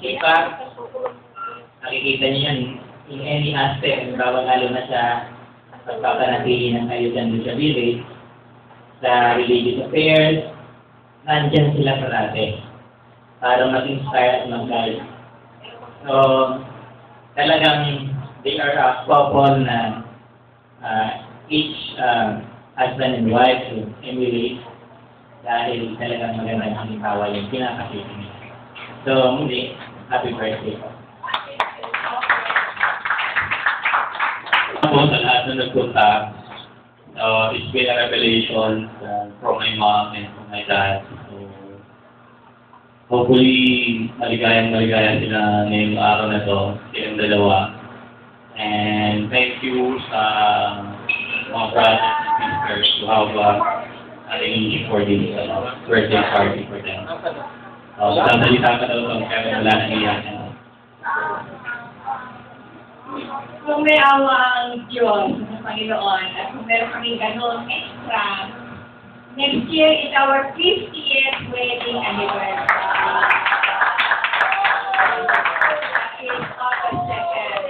sipag, nakikita niyo yan in any aspect, lalo na sa pagpapanatili ng ayudan sa village, sa religious affairs, nandyan sila parate para mag-inspire at mag-guide. So, talagang they are a couple na each husband and wife to emulate dahil talagang magandang halimbawa yung pinakakita nila. So, muli, happy birthday po. Po sa lahat na nagpunta, it's been a revelation from my mom and from my dad. So, hopefully, maligaya sila ngayong araw na to, silang dalawa. And thank you sa mga brothers and sisters to have arranged for this birthday party for them. Sasalita ka daw kung kaya wala nang iyakan. Kung may awa ang Diyos ng Panginoon at kung meron kaming ganun extra, next year is our 50th wedding anniversary. It's August 2nd.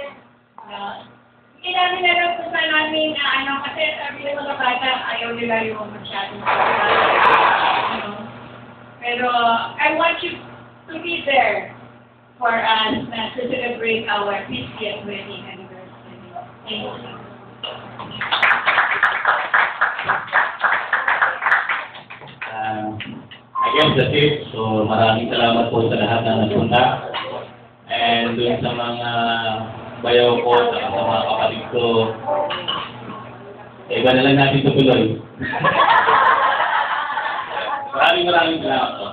Hindi namin naramdaman namin na kasi sabi ng mga bata, ayaw nila yung masyadong pero I want you to be there for us to celebrate our 50th wedding anniversary. Thank you. I guess that's it. So maraming salamat po sa lahat na nagpunta. And dun sa mga bayaw ko, sa mga kapatid ko, iba na lang natin tutuloy. Maraming salamat po.